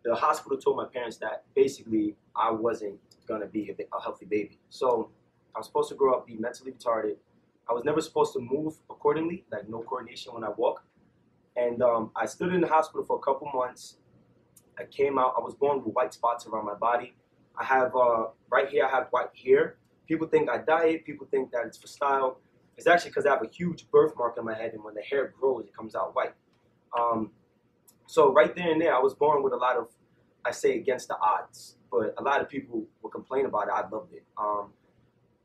the hospital told my parents that basically I wasn't gonna be a healthy baby. So I was supposed to grow up, be mentally retarded. I was never supposed to move accordingly, like no coordination when I walk. And I stood in the hospital for a couple months. I came out. I was born with white spots around my body. I have right here. I have white hair. People think I dye it. People think that it's for style. It's actually because I have a huge birthmark on my head, and when the hair grows, it comes out white. So right there and there, I was born with a lot of, I say against the odds, but a lot of people would complain about it. I loved it.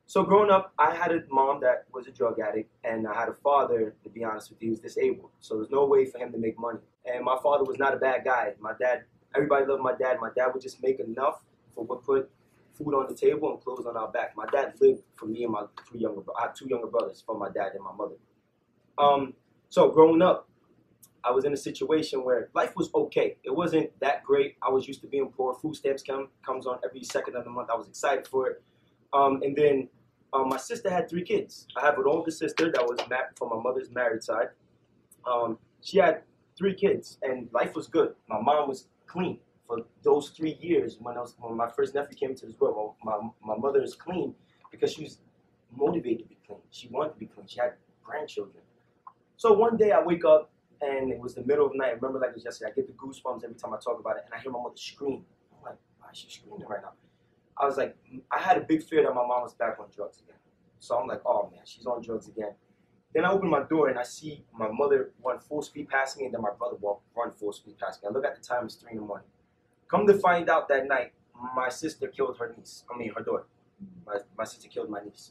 So growing up, I had a mom that was a drug addict, and I had a father, to be honest with you, who was disabled. So there's no way for him to make money. And my father was not a bad guy. My dad, everybody loved my dad. My dad would just make enough for what put food on the table and clothes on our back. My dad lived for me and my three younger brothers. I have two younger brothers from my dad and my mother. So growing up, I was in a situation where life was okay. It wasn't that great. I was used to being poor. Food stamps comes on every second of the month. I was excited for it. And then my sister had 3 kids. I have an older sister that was from my mother's married side. She had 3 kids, and life was good. My mom was clean for those 3 years when my first nephew came into this world. My mother is clean because she was motivated to be clean. She wanted to be clean. She had grandchildren. So one day I wake up, and it was the middle of the night. I remember like it was yesterday. I get the goosebumps every time I talk about it, and I hear my mother scream. I'm like, why is she screaming right now? I was like, I had a big fear that my mom was back on drugs again. So I'm like, oh man, she's on drugs again. Then I open my door and I see my mother run full speed past me, and then my brother run full speed past me. I look at the time, it's 3 in the morning. Come to find out that night, my sister killed her daughter. My sister killed my niece.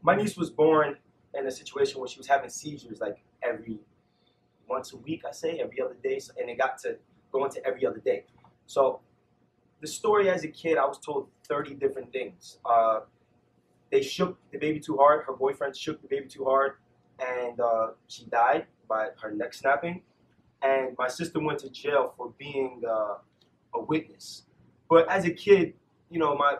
My niece was born in a situation where she was having seizures like once a week, I say, every other day, and it got to go into every other day. So the story as a kid, I was told 30 different things. They shook the baby too hard. Her boyfriend shook the baby too hard, and she died by her neck snapping. And my sister went to jail for being a witness. But as a kid, you know, my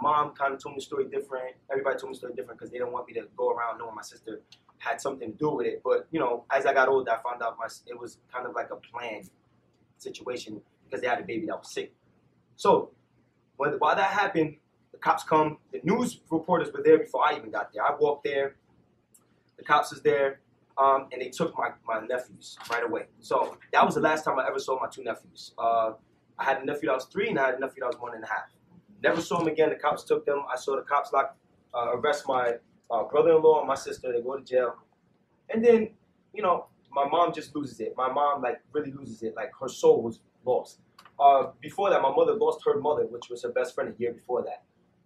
mom kind of told me the story different. Everybody told me the story different because they didn't want me to go around knowing my sister had something to do with it. But, you know, as I got older, I found out it was kind of like a planned situation because they had a baby that was sick. So while that happened, the cops come. The news reporters were there before I even got there. I walked there. The cops was there, and they took my nephews right away. So that was the last time I ever saw my 2 nephews. I had a nephew that was 3, and I had a nephew that was 1.5. Never saw him again. The cops took them. I saw the cops arrest my brother-in-law and my sister. They go to jail. And then, you know, my mom just loses it. My mom, like, really loses it. Like, her soul was lost. Before that, my mother lost her mother, which was her best friend a year before that.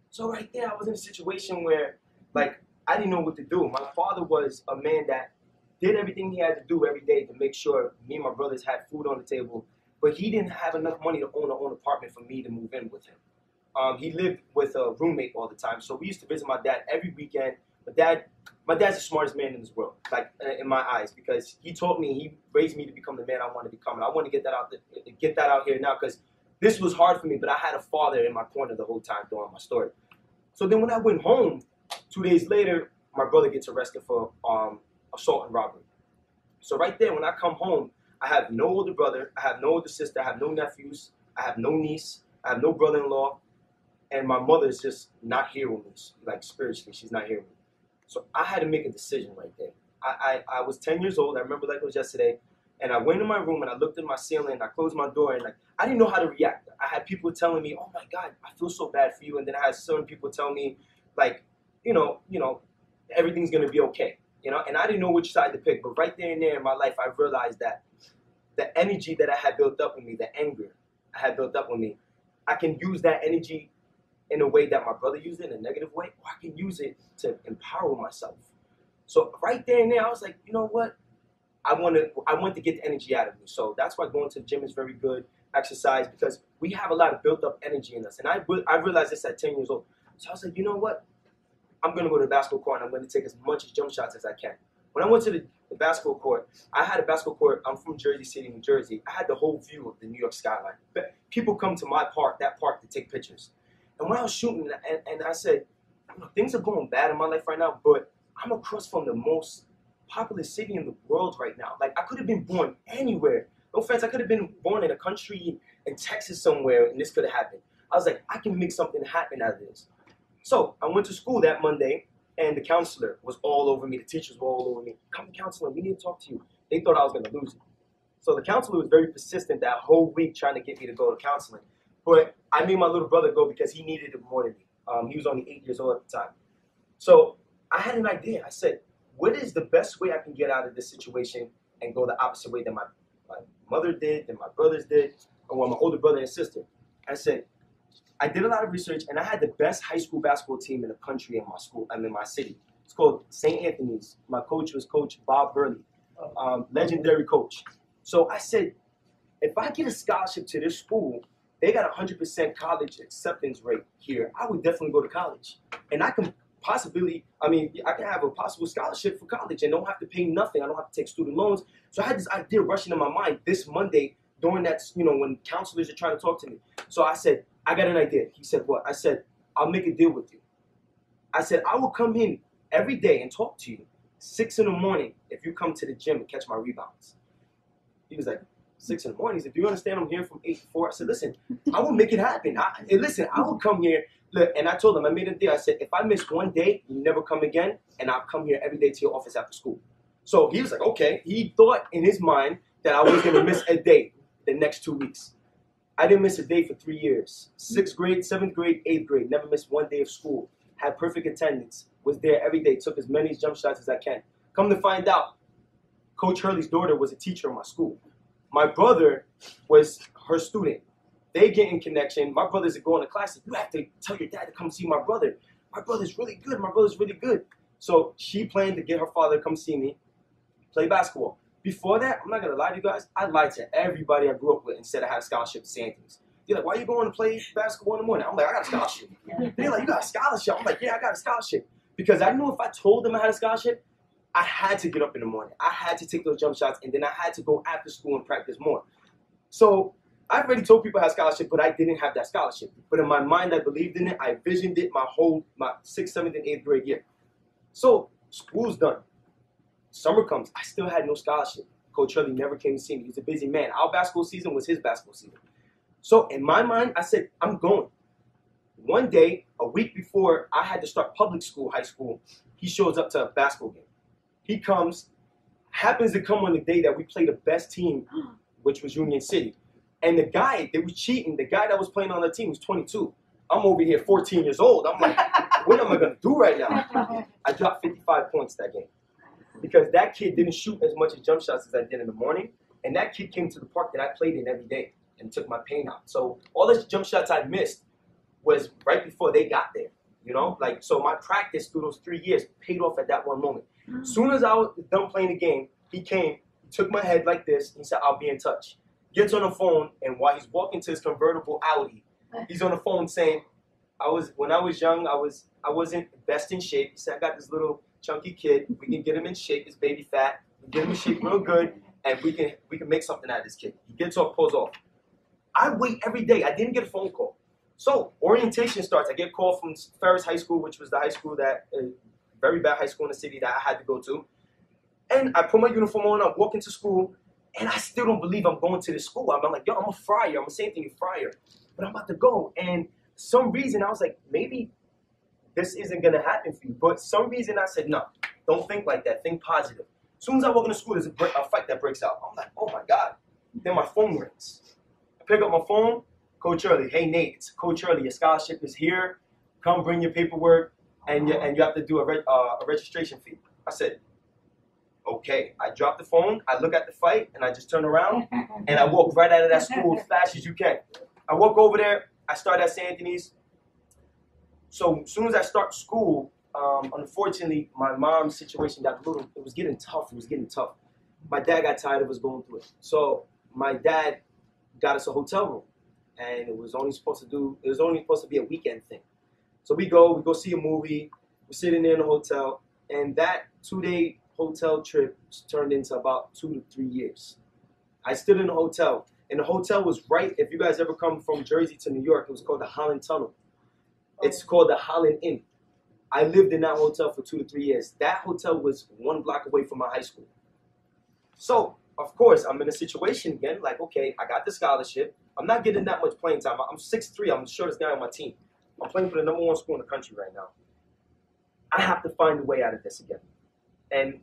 So right there, I was in a situation where, like, I didn't know what to do. My father was a man that did everything he had to do every day to make sure me and my brothers had food on the table, but he didn't have enough money to own an apartment for me to move in with him. He lived with a roommate all the time, so we used to visit my dad every weekend. My dad's the smartest man in this world, like in my eyes, because he taught me, he raised me to become the man I want to become. And I want to get that out here now, because this was hard for me, but I had a father in my corner the whole time during my story. So then when I went home, 2 days later, my brother gets arrested for assault and robbery. So right there, when I come home, I have no older brother, I have no older sister, I have no nephews, I have no niece, I have no brother-in-law, and my mother is just not here with me, like spiritually, she's not here with me. So I had to make a decision right there. I was 10 years old, I remember like it was yesterday, and I went in my room and I looked at my ceiling and I closed my door, and like I didn't know how to react. I had people telling me, oh my God, I feel so bad for you, and then I had certain people tell me, like, you know, everything's gonna be okay, you know, and I didn't know which side to pick. But right there and there in my life, I realized that the energy that I had built up with me, the anger I had built up with me, I can use that energy in a way that my brother used it, in a negative way, or I can use it to empower myself. So right there and there, I was like, you know what? I want to get the energy out of me. So that's why going to the gym is very good, exercise, because we have a lot of built up energy in us. And I realized this at 10 years old. So I was like, you know what? I'm going to go to the basketball court and I'm going to take as much jump shots as I can. When I went to the basketball court, I had a basketball court. I'm from Jersey City, New Jersey. I had the whole view of the New York skyline. But people come to my park, that park, to take pictures. And when I was shooting, and I said, you know, things are going bad in my life right now, but I'm across from the most populous city in the world right now. Like, I could have been born anywhere. No offense, I could have been born in a country in Texas somewhere, and this could have happened. I was like, I can make something happen out of this. So I went to school that Monday, and the counselor was all over me. The teachers were all over me. Come, counselor, we need to talk to you. They thought I was going to lose it. So the counselor was very persistent that whole week trying to get me to go to counseling. But I made my little brother go because he needed it more than me. He was only 8 years old at the time. So I had an idea. I said, what is the best way I can get out of this situation and go the opposite way that my mother did, that my brothers did, or my older brother and sister? I said, I did a lot of research, and I had the best high school basketball team in the country in my school, in my city. It's called St. Anthony's. My coach was Coach Bob Burley, legendary coach. So I said, if I get a scholarship to this school, they got 100% college acceptance rate here. I would definitely go to college. And I can possibly, I can have a possible scholarship for college and don't have to pay nothing. I don't have to take student loans. So I had this idea rushing in my mind this Monday during that, when counselors are trying to talk to me. So I said, I got an idea. He said, what? I said, I'll make a deal with you. I said, I will come in every day and talk to you 6 in the morning if you come to the gym and catch my rebounds. He was like, 6 in the morning. He said, do you understand I'm here from 8 to 4? I said, listen, I will make it happen. I will come here. Look, and I told him, I made a deal. I said, if I miss one day, you never come again, and I'll come here every day to your office after school. So he was like, okay. He thought in his mind that I was going to miss a day the next 2 weeks. I didn't miss a day for 3 years. 6th grade, 7th grade, 8th grade. Never missed one day of school. Had perfect attendance. Was there every day. Took as many jump shots as I can. Come to find out, Coach Hurley's daughter was a teacher in my school. My brother was her student. They get in connection. My brothers are going to class. You have to tell your dad to come see my brother. My brother's really good. My brother's really good. So she planned to get her father to come see me, play basketball. Before that, I'm not going to lie to you guys, I lied to everybody I grew up with and said I had a scholarship to St. Anthony's. They're like, why are you going to play basketball in the morning? I'm like, I got a scholarship. They're like, you got a scholarship? I'm like, yeah, I got a scholarship. Because I knew if I told them I had a scholarship, I had to get up in the morning. I had to take those jump shots, and then I had to go after school and practice more. So I've already told people I had a scholarship, but I didn't have that scholarship. But in my mind, I believed in it. I visioned it my 6th, 7th, and 8th grade year. So school's done. Summer comes. I still had no scholarship. Coach Hurley never came to see me. He was a busy man. Our basketball season was his basketball season. So in my mind, I said, I'm going. One day, a week before I had to start public school, high school, he shows up to a basketball game. He comes, happens to come on the day that we played the best team, which was Union City. And the guy, they was cheating. The guy that was playing on the team was 22. I'm over here 14 years old. I'm like, what am I going to do right now? I dropped 55 points that game. Because that kid didn't shoot as much as jump shots as I did in the morning. And that kid came to the park that I played in every day and took my pain out. So all those jump shots I missed was right before they got there. So my practice through those 3 years paid off at that one moment. As soon as I was done playing the game, he came, he took my head like this, and he said, I'll be in touch. Gets on the phone, and while he's walking to his convertible Audi, he's on the phone saying, when I was young, I wasn't best in shape. He said, I got this little chunky kid. We can get him in shape. He's baby fat. We get him in shape real good, and we can make something out of this kid. He gets off, pulls off. I wait every day. I didn't get a phone call. So orientation starts. I get a call from Ferris High School, which was the high school that, very bad high school in the city that I had to go to. And I put my uniform on. I walk into school, and I still don't believe I'm going to this school. I'm like, yo, I'm a friar. I'm a St. Anthony friar. But I'm about to go. And some reason, I was like, maybe this isn't going to happen for you. But some reason, I said, no, don't think like that. Think positive. As soon as I walk into school, there's a fight that breaks out. I'm like, oh, my God. Then my phone rings. I pick up my phone. Coach Hurley, hey, Nate, it's Coach Hurley. Your scholarship is here. Come bring your paperwork, and you have to do a registration fee. I said, okay. I drop the phone. I look at the fight, and I just turn around, and I walk right out of that school as fast as you can. I walk over there. I start at St. Anthony's. So as soon as I start school, unfortunately, my mom's situation it was getting tough. It was getting tough. My dad got tired of us going through it. So my dad got us a hotel room. And it was only supposed to be a weekend thing. So we go see a movie, we're sitting there in the hotel, and that 2-day hotel trip turned into about 2 to 3 years. I stood in the hotel, and the hotel was right, if you guys ever come from Jersey to New York, it was called the Holland Tunnel. It's called the Holland Inn. I lived in that hotel for 2 to 3 years. That hotel was 1 block away from my high school. So of course, I'm in a situation again, like, okay, I got the scholarship. I'm not getting that much playing time. I'm 6'3", I'm the shortest guy on my team. I'm playing for the #1 school in the country right now. I have to find a way out of this again. And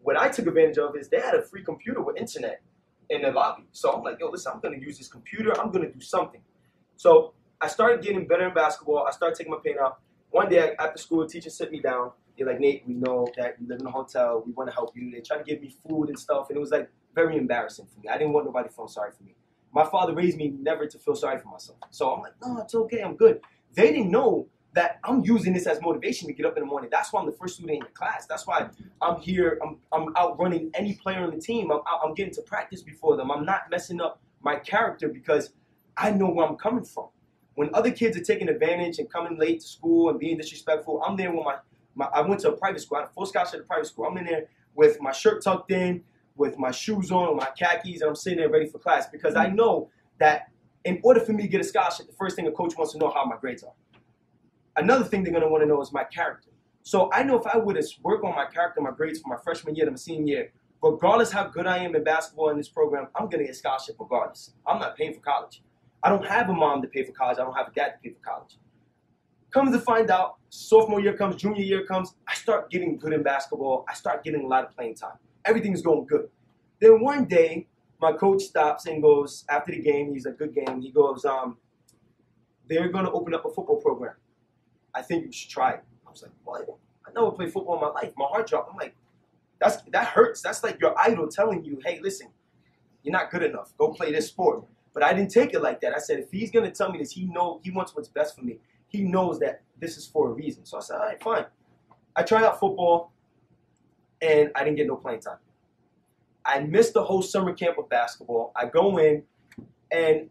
what I took advantage of is they had a free computer with internet in the lobby. So I'm like, yo, listen, I'm going to use this computer. I'm going to do something. So I started getting better in basketball. I started taking my pain out. One day after school, a teacher sit me down. They're like, Nate, we know that you live in a hotel. We want to help you. They tried to give me food and stuff. And it was like very embarrassing for me. I didn't want nobody feeling sorry for me. My father raised me never to feel sorry for myself. So I'm like, no, it's okay. I'm good. They didn't know that I'm using this as motivation to get up in the morning. That's why I'm the first student in the class. That's why I'm here. I'm outrunning any player on the team. I'm getting to practice before them. I'm not messing up my character because I know where I'm coming from. When other kids are taking advantage and coming late to school and being disrespectful, I'm there with I went to a private school. I had a full scholarship at a private school. I'm in there with my shirt tucked in, with my shoes on, with my khakis, and I'm sitting there ready for class because I know that in order for me to get a scholarship, the first thing a coach wants to know how my grades are. Another thing they're going to want to know is my character. So I know if I would have worked on my character, my grades from my freshman year to my senior year, regardless how good I am in basketball in this program, I'm going to get a scholarship regardless. I'm not paying for college. I don't have a mom to pay for college. I don't have a dad to pay for college. Come to find out, sophomore year comes, junior year comes, I start getting good in basketball. I start getting a lot of playing time. Everything is going good. Then one day, my coach stops and goes, after the game, he's a good game, he goes, they're going to open up a football program. I think you should try it. I was like, what? I never played football in my life. My heart dropped. I'm like, that hurts. That's like your idol telling you, hey, listen, you're not good enough. Go play this sport. But I didn't take it like that. I said, if he's going to tell me this, he wants what's best for me. He knows that this is for a reason. So I said, all right, fine. I tried out football, and I didn't get no playing time. I missed the whole summer camp of basketball. I go in, and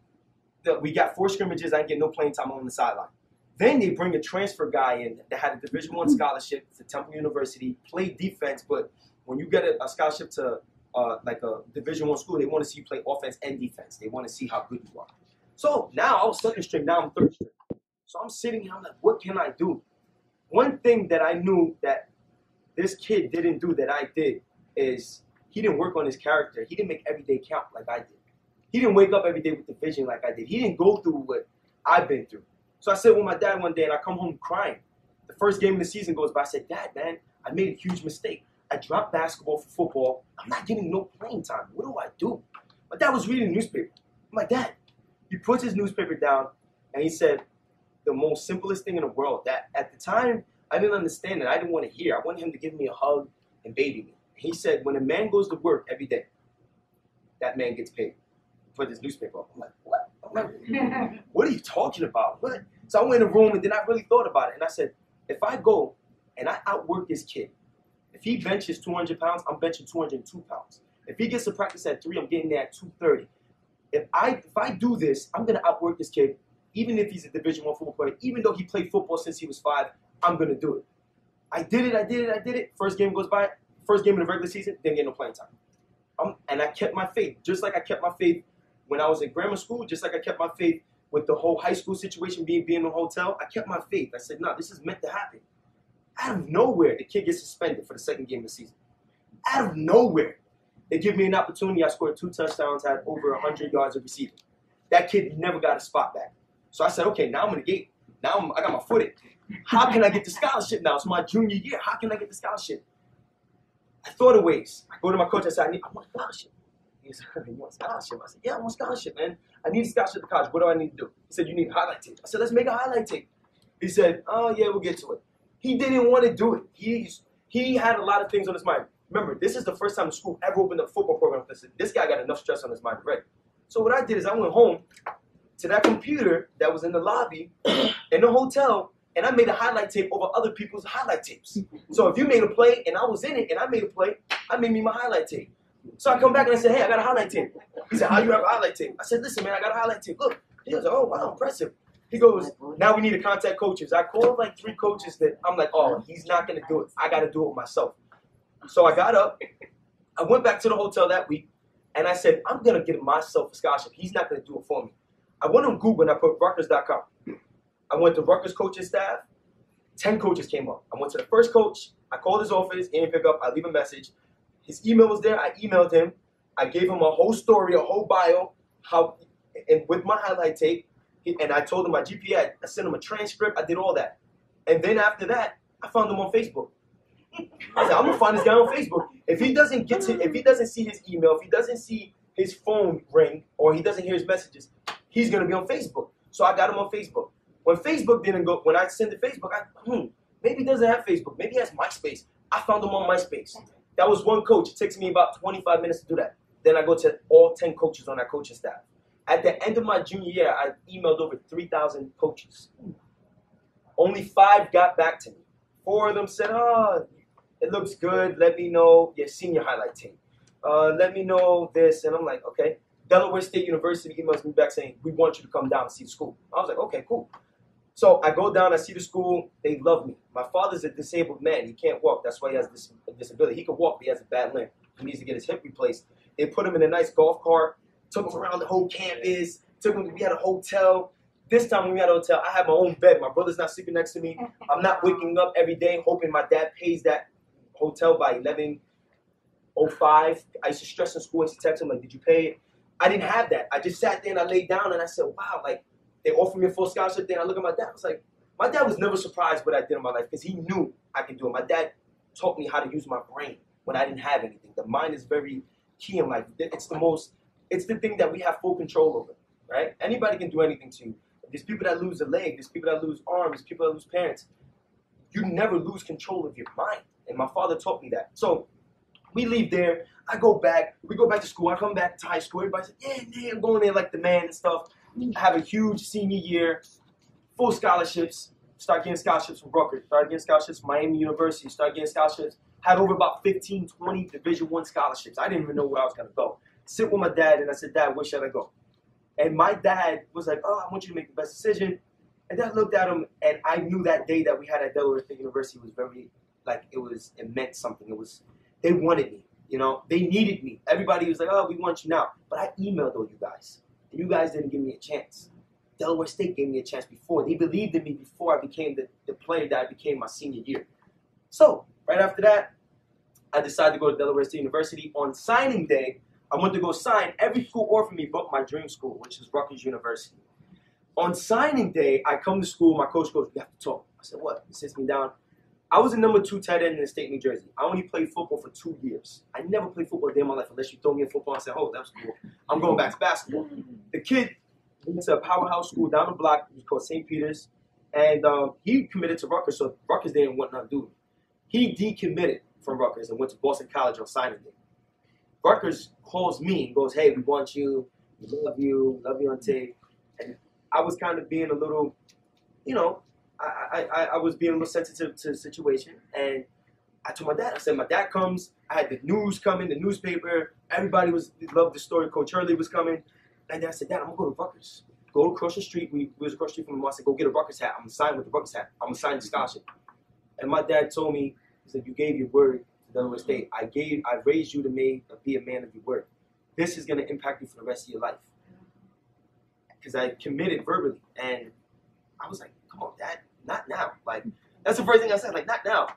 we got 4 scrimmages. I didn't get no playing time on the sideline. Then they bring a transfer guy in that had a Division I scholarship to Temple University, played defense, but when you get a scholarship to like a Division I school, they want to see you play offense and defense. They want to see how good you are. So now I was second string, now I'm third string. So I'm sitting here, I'm like, what can I do? One thing that I knew that this kid didn't do that I did is he didn't work on his character. He didn't make every day count like I did. He didn't wake up every day with the vision like I did. He didn't go through what I've been through. So I said with my dad one day, and I come home crying. The first game of the season goes by. I said, Dad, man, I made a huge mistake. I dropped basketball for football. I'm not getting no playing time. What do I do? My dad was reading the newspaper. I'm like, Dad. He puts his newspaper down, and he said the most simplest thing in the world that at the time I didn't understand it. I didn't want to hear. I wanted him to give me a hug and baby me. He said, when a man goes to work every day, that man gets paid. Put his newspaper up. I'm like, what? I'm like, what are you talking about? What? So I went in the room, and then I really thought about it. And I said, if I go and I outwork this kid, if he benches 200 pounds, I'm benching 202 pounds. If he gets to practice at 3, I'm getting there at 230. If I do this, I'm going to outwork this kid, even if he's a Division I football player, even though he played football since he was 5, I'm going to do it. I did it. First game goes by. First game in the regular season, didn't get no playing time. And I kept my faith, just like I kept my faith when I was in grammar school, just like I kept my faith with the whole high school situation being in a hotel. I kept my faith. I said, no, this is meant to happen. Out of nowhere, the kid gets suspended for the second game of the season. Out of nowhere, they give me an opportunity. I scored 2 touchdowns, had over 100 yards of receiving. That kid never got a spot back. So I said, okay, now I'm in the gate. Now I got my foot in. How can I get the scholarship now? It's my junior year. How can I get the scholarship? I thought of ways. I go to my coach. I said, I want a scholarship. He said, you want a scholarship? I said, yeah, I want a scholarship, man. I need a scholarship to college. What do I need to do? He said, you need a highlight tape. I said, let's make a highlight tape. He said, oh, yeah, we'll get to it. He didn't want to do it. He had a lot of things on his mind. Remember, this is the first time the school ever opened a football program. This guy got enough stress on his mind already. So what I did is I went home to that computer that was in the lobby in the hotel, and I made a highlight tape over other people's highlight tapes. So if you made a play and I was in it and I made a play, I made me my highlight tape. So I come back and I said, hey, I got a highlight tape. He said, how you have a highlight tape? I said, listen, man, I got a highlight tape. Look. He goes, oh, wow, impressive. He goes, now we need to contact coaches. I called like 3 coaches that I'm like, oh, he's not going to do it. I got to do it myself. So I got up. I went back to the hotel that week, and I said, I'm going to get myself a scholarship. He's not going to do it for me. I went on Google, and I put Rutgers.com. I went to Rutgers coaching staff. 10 coaches came up. I went to the first coach. I called his office. He didn't pick up. I leave a message. His email was there. I emailed him. I gave him a whole story, a whole bio, and with my highlight tape, and I told him my GPA. I sent him a transcript. I did all that, and then after that, I found him on Facebook. I said, I'm gonna find this guy on Facebook. If he doesn't see his email, if he doesn't see his phone ring, or he doesn't hear his messages, he's gonna be on Facebook. So I got him on Facebook. When Facebook didn't go, when I sent to Facebook, maybe he doesn't have Facebook. Maybe he has MySpace. I found him on MySpace. That was one coach. It takes me about 25 minutes to do that. Then I go to all 10 coaches on that coaching staff. At the end of my junior year, I emailed over 3,000 coaches. Only 5 got back to me. 4 of them said, oh, it looks good. Let me know your senior highlight tape. Let me know this. And I'm like, okay. Delaware State University emails me back saying, we want you to come down and see the school. I was like, okay, cool. So I go down, I see the school. They love me. My father's a disabled man. He can't walk. That's why he has this disability. He can walk, but he has a bad limb. He needs to get his hip replaced. They put him in a nice golf cart, took him around the whole campus, we had a hotel. This time when we had a hotel, I had my own bed. My brother's not sleeping next to me. I'm not waking up every day hoping my dad pays that hotel by 11:05. I used to stress in school. I used to text him, like, did you pay it? I didn't have that. I just sat there and I laid down and I said, wow, like, they offered me a full scholarship. Then I look at my dad. I was like, my dad was never surprised what I did in my life because he knew I could do it. My dad taught me how to use my brain when I didn't have anything. The mind is very key in life. It's the thing that we have full control over, right? Anybody can do anything to you. There's people that lose a leg. There's people that lose arms. There's people that lose parents. You never lose control of your mind. And my father taught me that. So we leave there. I go back. We go back to school. I come back to high school. Everybody said, yeah, I'm going there like the man and stuff. I have a huge senior year, full scholarships. Start getting scholarships from Rutgers. Start getting scholarships from Miami University. Start getting scholarships. Had over about 15, 20 Division I scholarships. I didn't even know where I was going to go. Sit with my dad, and I said, Dad, where should I go? And my dad was like, oh, I want you to make the best decision. And then I looked at him, and I knew that day that we had at Delaware State University was very, like, it meant something. They wanted me, you know. They needed me. Everybody was like, oh, we want you now. But I emailed all you guys, and you guys didn't give me a chance. Delaware State gave me a chance before. They believed in me before I became the player that I became my senior year. So, right after that, I decided to go to Delaware State University. On signing day, I went to go sign. Every school offered me but my dream school, which is Rutgers University. On signing day, I come to school. My coach goes, we have to talk. I said, what? He sits me down. I was the number 2 tight end in the state of New Jersey. I only played football for 2 years. I never played football a day in my life unless you throw me in football and say, oh, that's cool. I'm going back to basketball. The kid went to a powerhouse school down the block. It was called St. Peter's. And he committed to Rutgers, so Rutgers didn't want nothing to do with him. He decommitted from Rutgers and went to Boston College on signing day. Rutgers calls me and goes, hey, we want you. We love you on tape. And I was kind of being a little, you know, I was being a little sensitive to the situation. And I told my dad, I said, my dad comes. I had the news coming, the newspaper. Everybody loved the story. Coach Hurley was coming. And then I said, Dad, I'm going to go to Rutgers. Go across the street. We was across the street from him. I said, go get a Rutgers hat. I'm going to sign with the Rutgers hat. I'm going to sign the scholarship. And my dad told me, he said, you gave your word to Delaware State. I raised you to be a man of your word. This is going to impact you for the rest of your life. Because I committed verbally. And I was like, come on, Dad, not now. Like, that's the first thing I said, like, not now.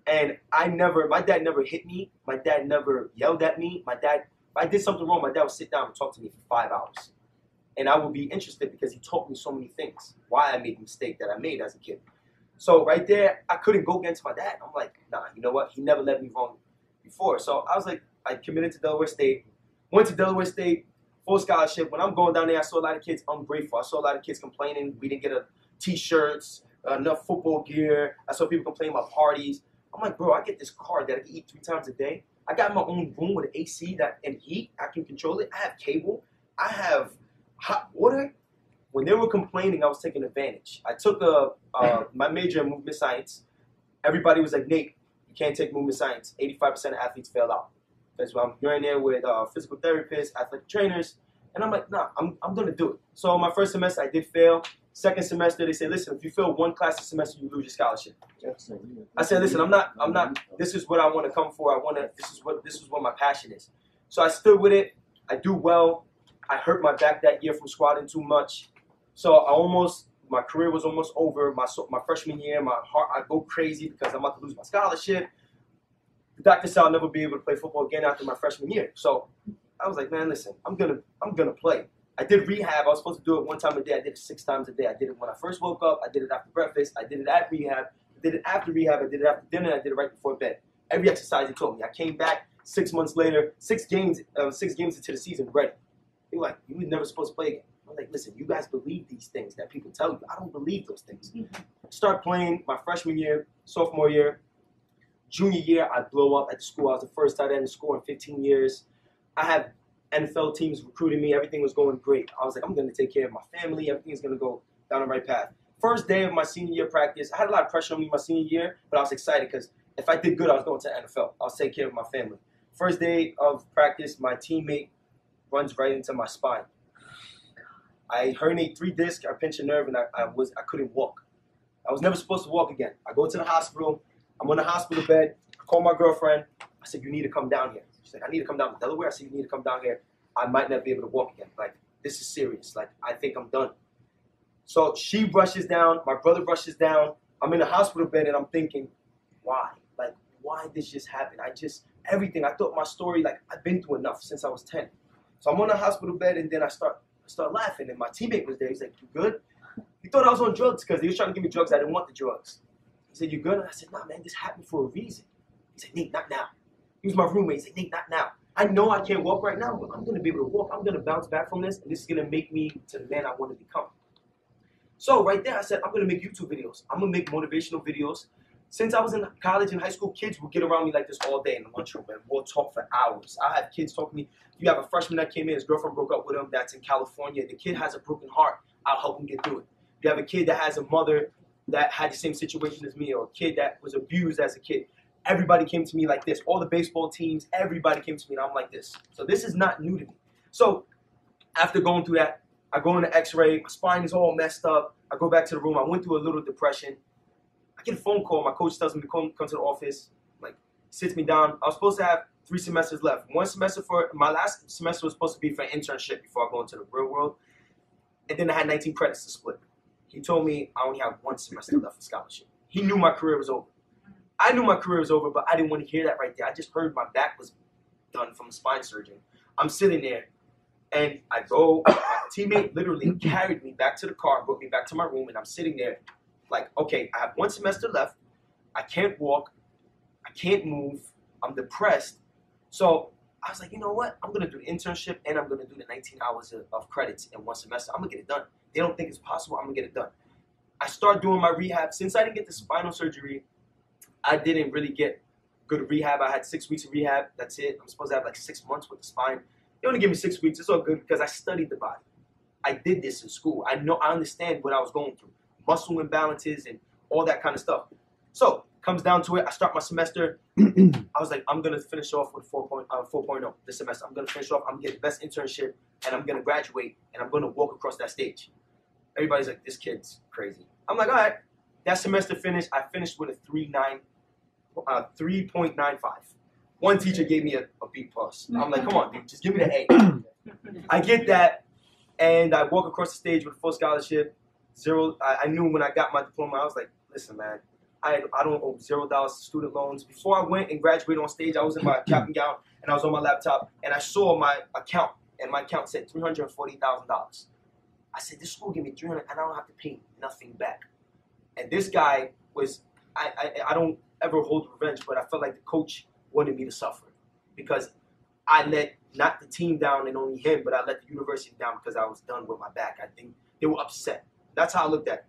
And my dad never hit me. My dad never yelled at me. If I did something wrong, my dad would sit down and talk to me for 5 hours. And I would be interested because he taught me so many things, why I made the mistake that I made as a kid. So right there, I couldn't go against my dad. I'm like, nah, you know what? He never led me wrong before. So I was like, I committed to Delaware State, went to Delaware State, full scholarship. When I'm going down there, I saw a lot of kids ungrateful. I saw a lot of kids complaining. We didn't get T-shirts, enough football gear. I saw people complaining about parties. I'm like, bro, I get this car that I can eat 3 times a day. I got my own room with an AC and heat. I can control it. I have cable. I have hot water. When they were complaining, I was taking advantage. I took my major in movement science. Everybody was like, Nate, you can't take movement science. 85% of athletes fail out. Because you're in there with physical therapists, athletic trainers. And I'm like, nah, I'm going to do it. So my first semester, I did fail. Second semester, they said, listen, if you fail 1 class a semester, you lose your scholarship. I said, listen, I'm not, this is what I want to come for. This is what my passion is. So I stood with it. I do well. I hurt my back that year from squatting too much. So my career was almost over. My freshman year, I go crazy because I'm about to lose my scholarship. The doctor said I'll never be able to play football again after my freshman year. So I was like, man, listen, I'm gonna play. I did rehab. I was supposed to do it 1 time a day. I did it 6 times a day. I did it when I first woke up. I did it after breakfast. I did it at rehab. I did it after rehab. I did it after dinner. I did it right before bed. Every exercise he told me. I came back 6 months later, 6 games into the season, ready. They were like, you were never supposed to play again. I was like, listen, you guys believe these things that people tell you. I don't believe those things. Start playing my freshman year, sophomore year, junior year. I blow up at the school. I was the first tight end in the school in 15 years. I had NFL teams recruiting me. Everything was going great. I was like, I'm going to take care of my family. Everything's going to go down the right path. First day of my senior year practice, I had a lot of pressure on me my senior year, but I was excited because if I did good, I was going to the NFL. I was taking care of my family. First day of practice, my teammate runs right into my spine. I herniated 3 discs, I pinched a nerve, and I couldn't walk. I was never supposed to walk again. I go to the hospital. I'm on the hospital bed. I call my girlfriend. I said, you need to come down here. She said, I need to come down to Delaware. I said, you need to come down here. I might not be able to walk again. Like, this is serious. Like, I think I'm done. So she rushes down. My brother rushes down. I'm in the hospital bed, and I'm thinking, why? Like, why did this just happen? Everything. I thought my story, like, I've been through enough since I was 10. So I'm on the hospital bed, and then I start laughing, and my teammate was there. He's like, you good? He thought I was on drugs because he was trying to give me drugs. I didn't want the drugs. He said, you good? And I said, nah, man, this happened for a reason. He said, Nate, not now. He was my roommate. He said, Nate, not now. I know I can't walk right now, but I'm going to be able to walk. I'm going to bounce back from this, and this is going to make me to the man I want to become. So right there, I said, I'm going to make YouTube videos. I'm going to make motivational videos. Since I was in college and high school, kids would get around me like this all day in the lunchroom, and we'll talk for hours. I had kids talk to me. You have a freshman that came in, his girlfriend broke up with him, that's in California. The kid has a broken heart. I'll help him get through it. You have a kid that has a mother that had the same situation as me, or a kid that was abused as a kid. Everybody came to me like this. All the baseball teams, everybody came to me, and I'm like this. So this is not new to me. So after going through that, I go in the x-ray. My spine is all messed up. I go back to the room. I went through a little depression. I get a phone call. My coach tells me to come to the office. Like, sits me down. I was supposed to have 3 semesters left. 1 semester for my last semester was supposed to be for an internship before I go into the real world. And then I had 19 credits to split. He told me I only have 1 semester left for scholarship. He knew my career was over. I knew my career was over, but I didn't want to hear that right there. I just heard my back was done from a spine surgeon. I'm sitting there, and I go. My teammate literally carried me back to the car, brought me back to my room, and I'm sitting there like, okay, I have 1 semester left. I can't walk. I can't move. I'm depressed. So I was like, you know what? I'm going to do the internship, and I'm going to do the 19 hours of credits in 1 semester. I'm going to get it done. They don't think it's possible. I'm going to get it done. I start doing my rehab. Since I didn't get the spinal surgery, I didn't really get good rehab. I had 6 weeks of rehab. That's it. I'm supposed to have like 6 months with the spine. They only give me 6 weeks. It's all good because I studied the body. I did this in school. I understand what I was going through. Muscle imbalances and all that kind of stuff. So, comes down to it. I start my semester. I was like, I'm going to finish off with 4.0 this semester. I'm going to finish off. I'm going to get the best internship, and I'm going to graduate, and I'm going to walk across that stage. Everybody's like, this kid's crazy. I'm like, all right. That semester finished. I finished with a 3.95. One teacher gave me a B+. I'm like, come on, dude, just give me the A. I get that, and I walk across the stage with a full scholarship. I knew when I got my diploma, I was like, listen, man, I don't owe $0 student loans. Before I went and graduated on stage, I was in my cap and gown, and I was on my laptop, and I saw my account, and my account said $340,000. I said, this school gave me $300,000, and I don't have to pay nothing back. And this guy was, I don't ever hold revenge, but I felt like the coach wanted me to suffer because I let not the team down and only him, but I let the university down because I was done with my back. I think they were upset. That's how I looked at it.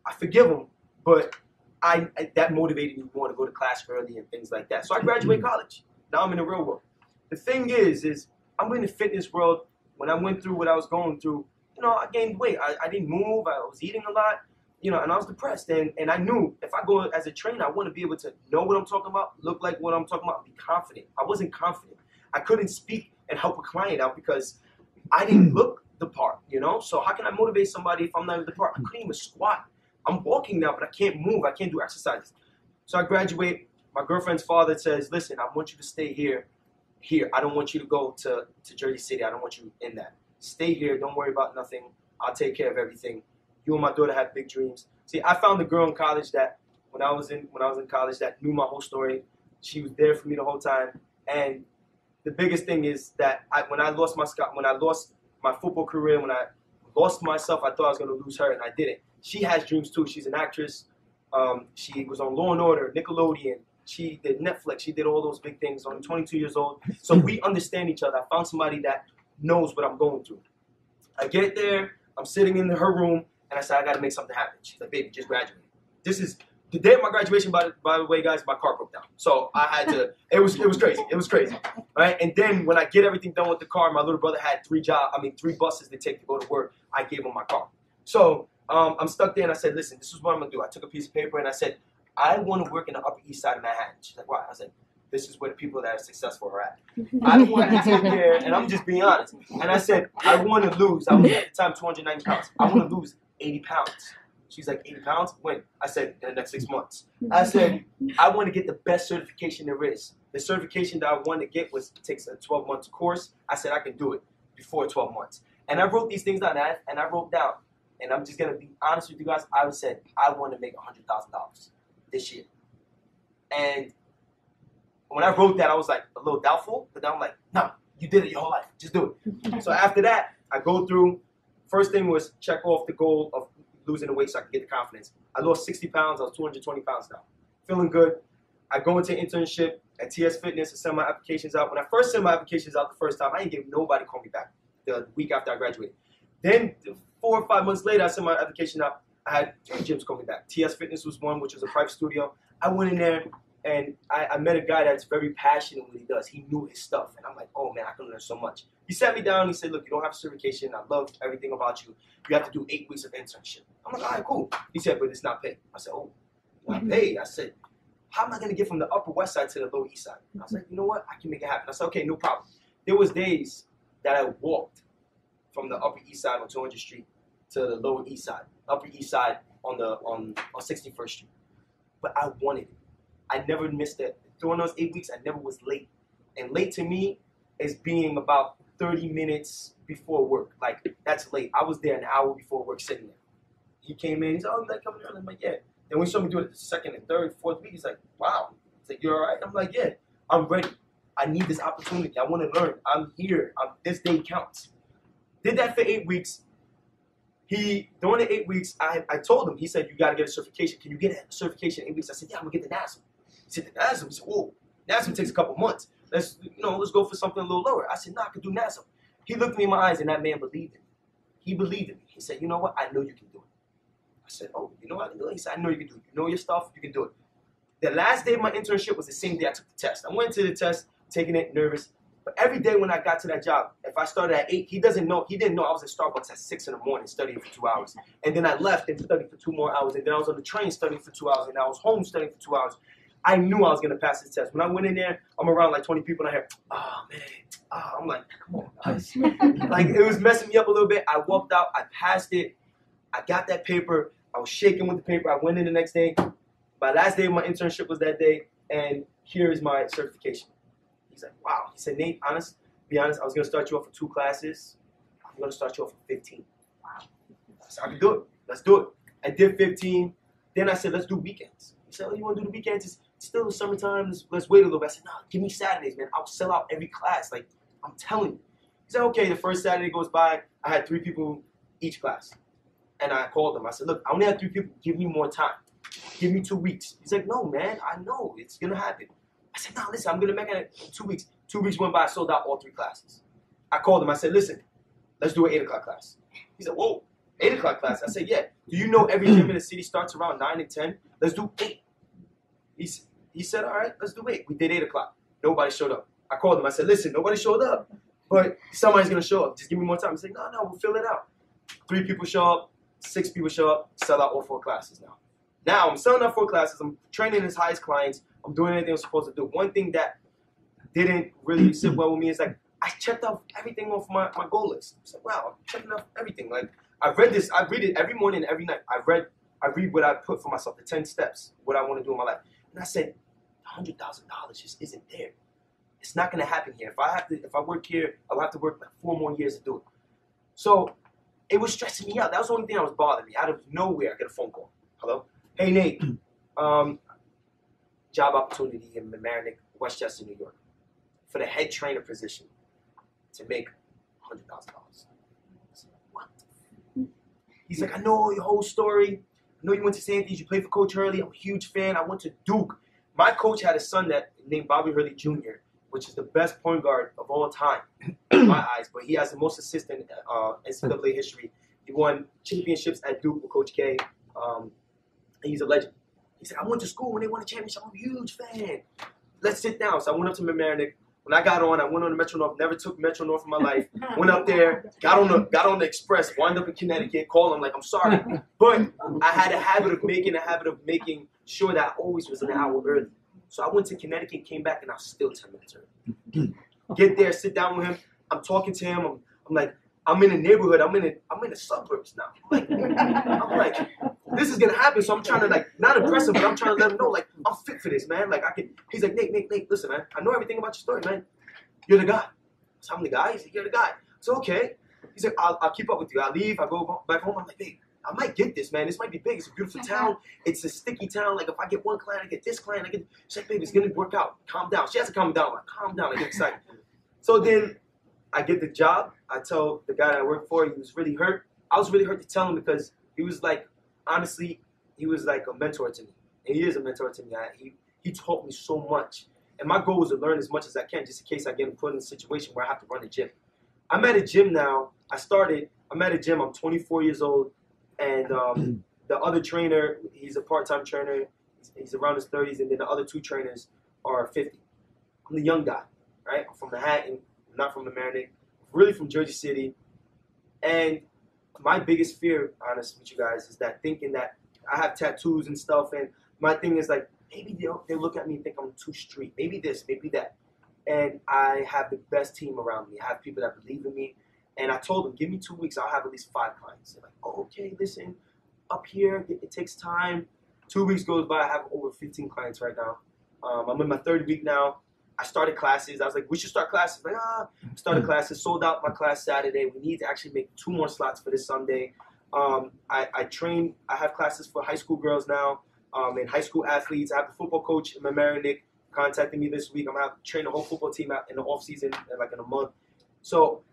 I forgive them, but that motivated me more to go to class early and things like that. So I graduated college. Now I'm in the real world. The thing is I'm in the fitness world. When I went through what I was going through, I gained weight. I didn't move. I was eating a lot. And I was depressed, and I knew if I go as a trainer, I want to be able to know what I'm talking about, look like what I'm talking about, be confident. I wasn't confident. I couldn't speak and help a client out because I didn't look the part, So how can I motivate somebody if I'm not the part? I couldn't even squat. I'm walking now, but I can't move. I can't do exercises. So I graduate. My girlfriend's father says, listen, I want you to stay here. I don't want you to go to Jersey City. I don't want you in that. Stay here. Don't worry about nothing. I'll take care of everything. You and my daughter have big dreams. See, I found a girl in college that when I was in college that knew my whole story. She was there for me the whole time, and the biggest thing is that when I lost my football career, when I lost myself, I thought I was going to lose her, and I didn't. She has dreams too. She's an actress. She was on Law and Order, Nickelodeon. She did Netflix. She did all those big things. Only 22 years old. So we understand each other. I found somebody that knows what I'm going through. I get there. I'm sitting in her room, and I said, I got to make something happen. She's like, baby, just graduated. This is the day of my graduation, by the way, guys, my car broke down. So I had to, it was crazy. It was crazy. Right? And then when I get everything done with the car, my little brother had 3 buses to take to go to work. I gave him my car. So I'm stuck there, and I said, listen, this is what I'm going to do. I took a piece of paper, and I said, I want to work in the Upper East Side of Manhattan. She's like, why? I said, this is where the people that are successful are at. I want to take care, and I'm just being honest. And I said, I want to lose. I was at the time 290 pounds. I want to lose 80 pounds. She's like, 80 pounds? When? I said, in the next 6 months. I said, I want to get the best certification there is. The certification that I wanted to get takes a 12-month course. I said, I can do it before 12 months. And I wrote these things down, and I wrote down, and I'm just going to be honest with you guys, I said, I want to make $100,000 this year. And when I wrote that, I was like a little doubtful, but then I'm like, no, you did it your whole life. Just do it. So after that, I go through, first thing was check off the goal of losing the weight so I could get the confidence. I lost 60 pounds. I was 220 pounds now. Feeling good. I go into internship at TS Fitness and send my applications out. When I first sent my applications out the first time, I didn't get nobody call me back the week after I graduated. Then 4 or 5 months later, I sent my application out. I had 3 gyms call me back. TS Fitness was one, which was a private studio. I went in there, and I met a guy that's very passionate in what he does. He knew his stuff. And I'm like, oh, man, I can learn so much. He sat me down. He said, look, you don't have a certification. I love everything about you. You have to do 8 weeks of internship. I'm like, all right, cool. He said, but it's not paid. I said, oh, not paid? I said, how am I going to get from the Upper West Side to the Lower East Side? I was like, you know what? I can make it happen. I said, okay, no problem. There was days that I walked from the Upper East Side on 200th Street to the Lower East Side, Upper East Side on 61st Street. But I wanted it. I never missed it. During those 8 weeks, I never was late. And late to me is being about 30 minutes before work. Like, that's late. I was there an hour before work sitting there. He came in, he said, oh, you like coming early? I'm like, yeah. Then when he saw me do it the 2nd and 3rd, 4th week, he's like, wow. He's like, you all right? I'm like, yeah, I'm ready. I need this opportunity. I want to learn. I'm here. This day counts. Did that for 8 weeks. During the 8 weeks, I told him, he said, you got to get a certification. Can you get a certification in 8 weeks? I said, yeah, I'm going to get the NASM. He said, the NASM? He said, whoa, NASM takes a couple months. Let's go for something a little lower. I said, no, I can do NASM. He looked me in my eyes, and that man believed in me. He believed in me. He said, you know what? I know you can do it. I said, oh, you know what I can do it? He said, I know you can do it. You know your stuff. You can do it. The last day of my internship was the same day I took the test. I went to the test, taking it nervous. But every day when I got to that job, if I started at 8, he didn't know I was at Starbucks at 6 in the morning studying for 2 hours. And then I left and studied for 2 more hours. And then I was on the train studying for 2 hours. And I was home studying for 2 hours. I knew I was going to pass this test. When I went in there, I'm around like 20 people, and I hear, oh, man. Oh, I'm like, come on, guys. Like, it was messing me up a little bit. I walked out. I passed it. I got that paper. I was shaking with the paper. I went in the next day. My last day of my internship was that day, and here is my certification. He's like, wow. He said, Nate, be honest, I was going to start you off for 2 classes. I'm going to start you off for 15. Wow. I said, I can do it. Let's do it. I did 15. Then I said, let's do weekends. He said, oh, you want to do the weekends? It's still the summertime. Let's wait a little bit. I said, no, give me Saturdays, man. I'll sell out every class. Like, I'm telling you. He said, okay, the first Saturday goes by. I had 3 people each class. And I called him. I said, look, I only have 3 people. Give me more time. Give me 2 weeks. He's like, no, man. I know. It's going to happen. I said, no, listen, I'm going to make it in 2 weeks. 2 weeks went by. I sold out all 3 classes. I called him. I said, listen, let's do an 8 o'clock class. He said, whoa, 8 o'clock class. I said, yeah. Do you know every gym in the city starts around 9 and 10? Let's do 8. He said, all right, let's do 8. We did 8 o'clock. Nobody showed up. I called him. I said, listen, nobody showed up, but somebody's going to show up. Just give me more time. He said, no, we'll fill it out. 3 people show up. 6 people show up. Sell out all 4 classes now. Now I'm selling out 4 classes. I'm training his highest clients. I'm doing everything I'm supposed to do. One thing that didn't really sit well with me is like I checked off everything off my goal list. I said, wow, I'm checking off everything. Like I read it every morning and every night. I read what I put for myself, the 10 steps, what I want to do in my life. And I said, $100,000 just isn't there. It's not gonna happen here. If I work here, I'll have to work like 4 more years to do it. So it was stressing me out. That was the only thing that was bothering me. Out of nowhere, I get a phone call. Hello? Hey, Nate. Job opportunity in Mamaroneck, Westchester, New York. for the head trainer position to make $100,000. What? He's like, I know your whole story. I know you went to St. Anthony's. You played for Coach Hurley. I'm a huge fan. I went to Duke. My coach had a son named Bobby Hurley Jr., which is the best point guard of all time in my eyes. But he has the most assists in NCAA history. He won championships at Duke with Coach K. And he's a legend. He said, I went to school when they won a championship. I'm a huge fan. Let's sit down. So I went up to Mamaroneck. When I got on, I went on the Metro North. Never took Metro North in my life. Went up there, got on the Express, wound up in Connecticut, called him like, I'm sorry. But I had a habit of making sure that I always was an hour early. So I went to Connecticut, came back, and I was still 10 minutes early. Get there, sit down with him. I'm talking to him. I'm like, I'm in the neighborhood. I'm in the suburbs now. I'm like, this is gonna happen. So I'm trying to like not impress him, but I'm trying to let him know like I'm fit for this, man. Like I can. He's like, Nate, listen, man. I know everything about your story, man. You're the guy. So I'm the guy. He's like, you're the guy. So okay. He's like, I'll keep up with you. I'll leave. I go back home. I'm like, Nate, I might get this, man. This might be big. It's a beautiful town. It's a sticky town. Like if I get one client, I get this client. She's like, baby, it's gonna work out. Calm down. She has to calm down. I'm like, calm down. I get excited. So then I get the job. I tell the guy that I work for, he was really hurt. I was really hurt to tell him because he was like, honestly, he was like a mentor to me. And he is a mentor to me. He taught me so much. And my goal was to learn as much as I can just in case I get put in a situation where I have to run a gym. I'm at a gym now. I'm at a gym. I'm 24 years old. And the other trainer, he's a part-time trainer. He's around his 30s. And then the other two trainers are 50. I'm the young guy, right? I'm from Manhattan. I'm not from Mamaroneck. Really from Jersey City. And my biggest fear, honest with you guys, is that thinking that I have tattoos and stuff. And my thing is like, maybe they'll look at me and think I'm too street. Maybe this, maybe that. And I have the best team around me. I have people that believe in me. And I told them, give me 2 weeks, I'll have at least 5 clients. They're like, oh, okay, listen, up here, it takes time. 2 weeks goes by, I have over 15 clients right now. I'm in my 3rd week now. I started classes. I was like, we should start classes. Like, started classes, sold out my class Saturday. We need to actually make 2 more slots for this Sunday. I train, I have classes for high school girls now and high school athletes. I have a football coach in Mamaroneck contacting me this week. I'm going to train the whole football team out in the off season, like in a month. So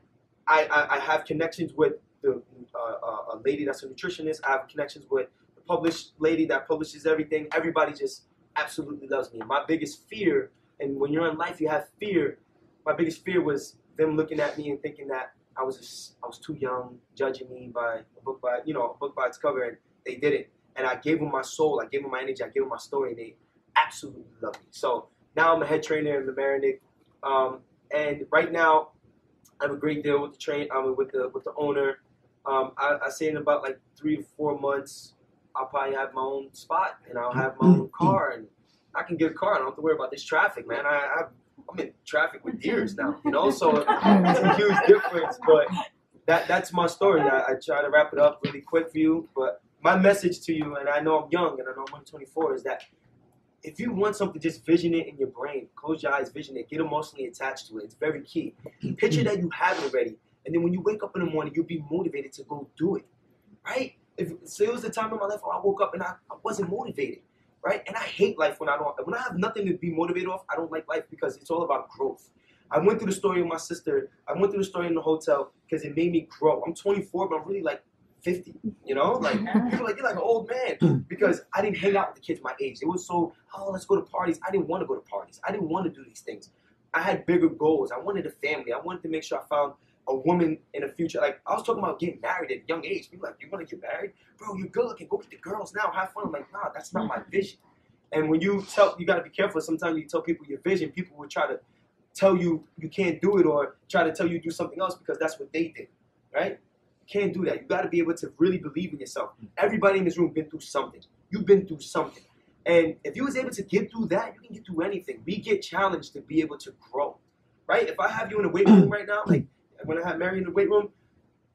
I have connections with a lady that's a nutritionist. I have connections with the published lady that publishes everything. Everybody just absolutely loves me. My biggest fear, and when you're in life, you have fear. My biggest fear was them looking at me and thinking that I was too young, judging me by a book by its cover, and they didn't. And I gave them my soul, I gave them my energy, I gave them my story, and they absolutely love me. So now I'm a head trainer in Mamaroneck, and right now I have a great deal with the owner. I say in about like 3 to 4 months, I'll probably have my own spot, and I'll have my own car, and I can get a car. I don't have to worry about this traffic, man. I'm in traffic with years now, you know, so it's a huge difference. But that's my story. I try to wrap it up really quick for you. But my message to you, and I know I'm young, and I know I'm only 24, is that if you want something, just vision it in your brain. Close your eyes, vision it. Get emotionally attached to it. It's very key. Picture that you have it already. And then when you wake up in the morning, you'll be motivated to go do it, right? So it was the time in my life where I woke up and I wasn't motivated, right? And I hate life when I have nothing to be motivated off. I don't like life because it's all about growth. I went through the story with my sister. I went through the story in the hotel because it made me grow. I'm 24, but I'm really like 50, you know? Like, people like, you're like an old man because I didn't hang out with the kids my age. It was so, let's go to parties. I didn't want to go to parties. I didn't want to do these things. I had bigger goals. I wanted a family. I wanted to make sure I found a woman in the future. Like, I was talking about getting married at a young age. People like, you want to get married? Bro, you're good looking. Go get the girls now. Have fun. I'm like, nah, that's not my vision. And when you got to be careful. Sometimes you tell people your vision, people will try to tell you you can't do it or try to tell you to do something else because that's what they did, right? You can't do that. You got to be able to really believe in yourself. Everybody in this room been through something. You've been through something. And if you was able to get through that, you can get through anything. We get challenged to be able to grow, right? If I have you in the weight room right now, like when I have Mary in the weight room,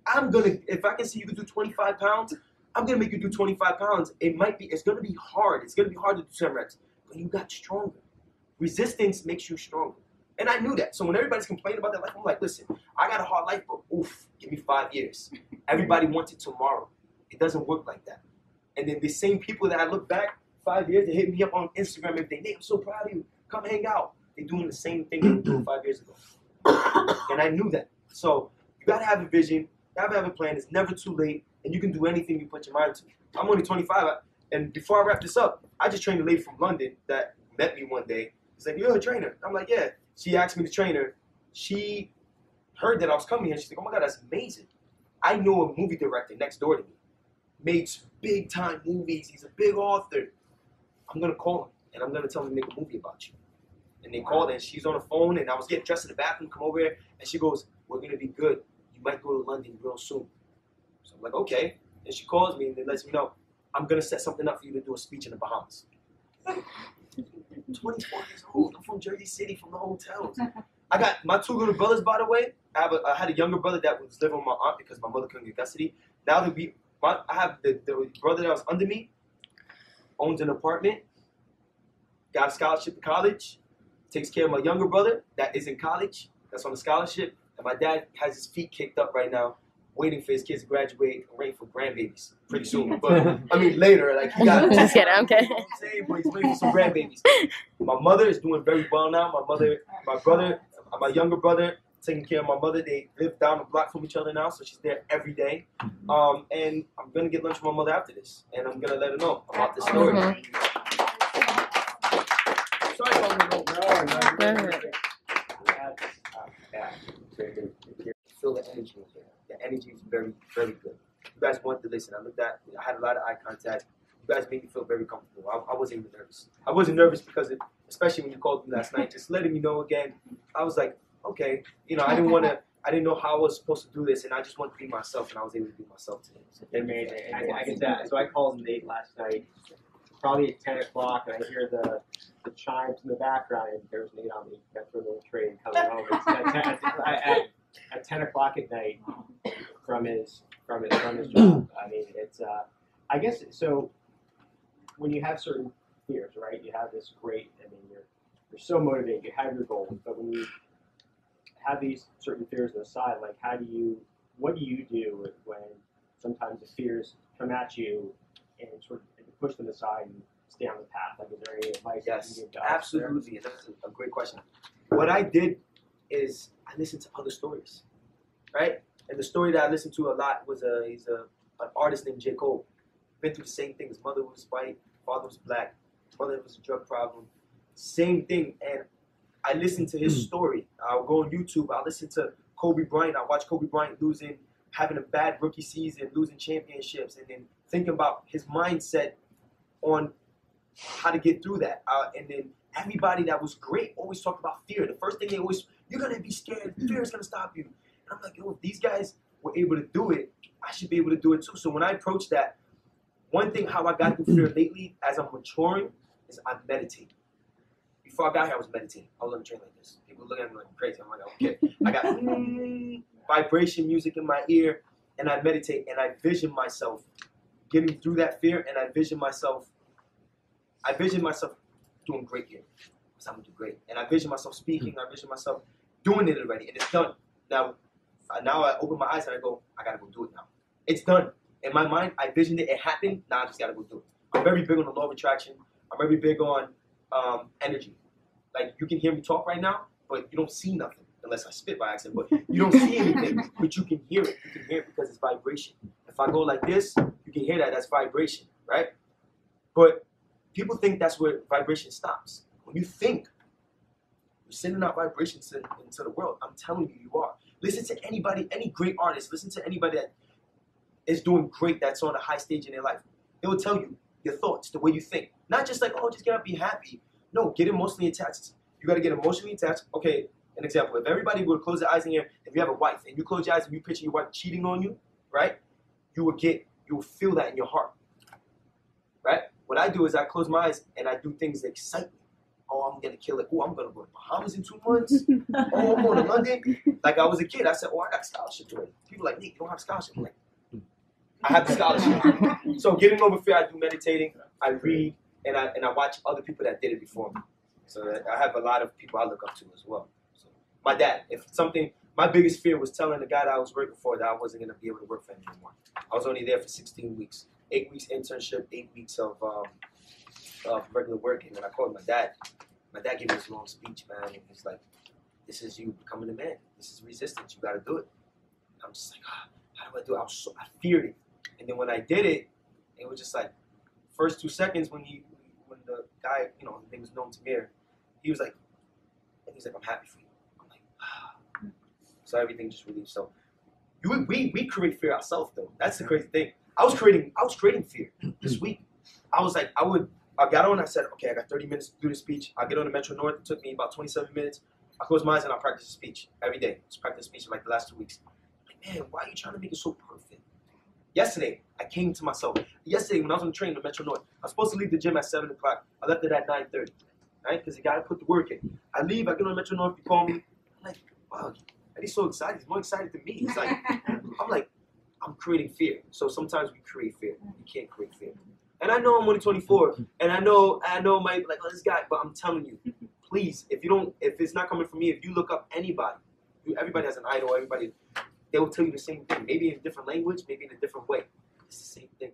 if I can see you can do 25 pounds, I'm going to make you do 25 pounds. It's going to be hard. It's going to be hard to do 10 reps, but you got stronger. Resistance makes you stronger. And I knew that. So when everybody's complaining about their life, I'm like, listen, I got a hard life, but give me 5 years. Everybody wants it tomorrow. It doesn't work like that. And then the same people that I look back 5 years, they hit me up on Instagram every day. Nate, I'm so proud of you. Come hang out. they're doing the same thing they were doing 5 years ago. And I knew that. So you gotta have a vision, you gotta have a plan. It's never too late, and you can do anything you put your mind to. I'm only 25, and before I wrap this up, I just trained a lady from London that met me one day. She's like, "You're a trainer." I'm like, "Yeah." She asked me to train her. She heard that I was coming here. She's like, "Oh my God, that's amazing." I know a movie director next door to me. Made big time movies. He's a big author. I'm gonna call him and I'm gonna tell him to make a movie about you. And they called and she's on the phone and I was getting dressed in the bathroom, come over here, and she goes, "We're gonna be good. You might go to London real soon." So I'm like, "Okay." And she calls me and then lets me know, "I'm gonna set something up for you to do a speech in the Bahamas." 24 years old. I'm from Jersey City, from the hotels. I got my 2 little brothers, by the way. I had a younger brother that was living with my aunt because my mother couldn't get custody. Now that I have the brother that was under me, owns an apartment, got a scholarship to college, takes care of my younger brother that is in college, that's on a scholarship, and my dad has his feet kicked up right now, waiting for his kids to graduate, waiting for grandbabies pretty soon. But I mean later, like he got. Just kidding, okay. You know what I'm saying? But he's waiting for some grandbabies. My mother is doing very well now. My brother, my younger brother, taking care of my mother. They live down the block from each other now, so she's there every day. And I'm gonna get lunch with my mother after this, and I'm gonna let her know about this story. Sorry if I'm feel the energy in here. The energy is very, very good. You guys wanted to listen. I had a lot of eye contact. You guys made me feel very comfortable. I wasn't even nervous. I wasn't nervous because, especially when you called me last night, just letting me know again. I was like, okay, I didn't know how I was supposed to do this, and I just wanted to be myself, and I was able to be myself today. So amazing. I get that. So I called Nate last night, probably at 10 o'clock, and I hear the chimes in the background, and there's Nate on the Metro North train coming home. It's at 10 o'clock at night from his job. I mean, it's I guess so. When you have certain fears, right? You have this great. I mean, you're so motivated. You have your goals, but when you have these certain fears on the side, like what do you do when sometimes the fears come at you and sort of push them aside and stay on the path? Like, is there any advice that you give to us? Absolutely. That's a great question. What I did is I listened to other stories, right? And the story that I listened to a lot was an artist named J. Cole. Been through the same thing. His mother was white, father was black, mother was a drug problem. Same thing. And I listened to his story. I'll go on YouTube. I'll listen to Kobe Bryant. I watch Kobe Bryant having a bad rookie season, losing championships, and then thinking about his mindset on how to get through that. And then everybody that was great always talked about fear. The first thing you're going to be scared. Fear is going to stop you. And I'm like, if these guys were able to do it, I should be able to do it too. So when I approach that, one thing how I got through fear lately as I'm maturing is I meditate. Before I got here, I was meditating. I was on the train like this. People look at me like I'm crazy. I'm like, okay. I got vibration music in my ear, and I meditate, and I vision myself getting through that fear, and I vision myself doing great here. Because I'm going to do great. And I vision myself speaking. I vision myself doing it already, and it's done. Now I open my eyes, and I go, I got to go do it now. It's done. In my mind, I visioned it. It happened. Now I just got to go do it. I'm very big on the law of attraction. I'm very big on energy. Like, you can hear me talk right now, but you don't see nothing unless I spit by accident. But you don't see anything, but you can hear it. You can hear it because it's vibration. If I go like this, you can hear that. That's vibration, right? But people think that's where vibration stops. When you think, you're sending out vibrations into the world. I'm telling you, you are. Listen to anybody, any great artist. Listen to anybody that is doing great, that's on a high stage in their life. They will tell you your thoughts, the way you think. Not just like, oh, just get up, be happy. No, get emotionally attached. You got to get emotionally attached. Okay, an example. If everybody would close their eyes in here, if you have a wife and you close your eyes and you picture your wife cheating on you, right? You will feel that in your heart, right? What I do is I close my eyes and I do things that excite me. Oh, I'm going to kill it. Oh, I'm going to go to Bahamas in 2 months. Oh, I'm going to London. Like I was a kid, I said, oh, I got a scholarship already. People are like, Nick, you don't have a scholarship. I'm like, I have the scholarship. So getting over fear, I do meditating, I read, and I watch other people that did it before me. So I have a lot of people I look up to as well. So my dad, my biggest fear was telling the guy that I was working for that I wasn't going to be able to work for him anymore. I was only there for 16 weeks, 8 weeks internship, 8 weeks of regular work, and then I called my dad. my dad gave me this long speech, man, and he's like, this is you becoming a man. This is resistance. You got to do it. And I'm just like, how do I do it? I feared it. And then when I did it, it was just like, first 2 seconds when the guy, you know, his name was known to Mir, he was like, I'm happy for you. I'm like, So everything just relieved. So we create fear ourselves, though. That's the crazy thing. I was creating fear this week. I was like, I got on, I said, okay, I got 30 minutes to do the speech. I'll get on the Metro North. It took me about 27 minutes. I close my eyes and I practice the speech every day. Just practice speech for like the last 2 weeks. Like, man, why are you trying to make it so perfect? Yesterday, I came to myself. Yesterday, when I was on the train to Metro North, I was supposed to leave the gym at 7 o'clock. I left it at 9:30, right? Because you got to put the work in. I leave, I get on Metro North, you call me. I'm like, wow, and he's so excited. He's more excited than me. He's like, I'm like, I'm creating fear. So sometimes we create fear. You can't create fear. And I know I'm only 24, and I know my like, oh, this guy, but I'm telling you, please, if it's not coming from me, if you look up anybody, everybody has an idol, they will tell you the same thing. Maybe in a different language, maybe in a different way. It's the same thing.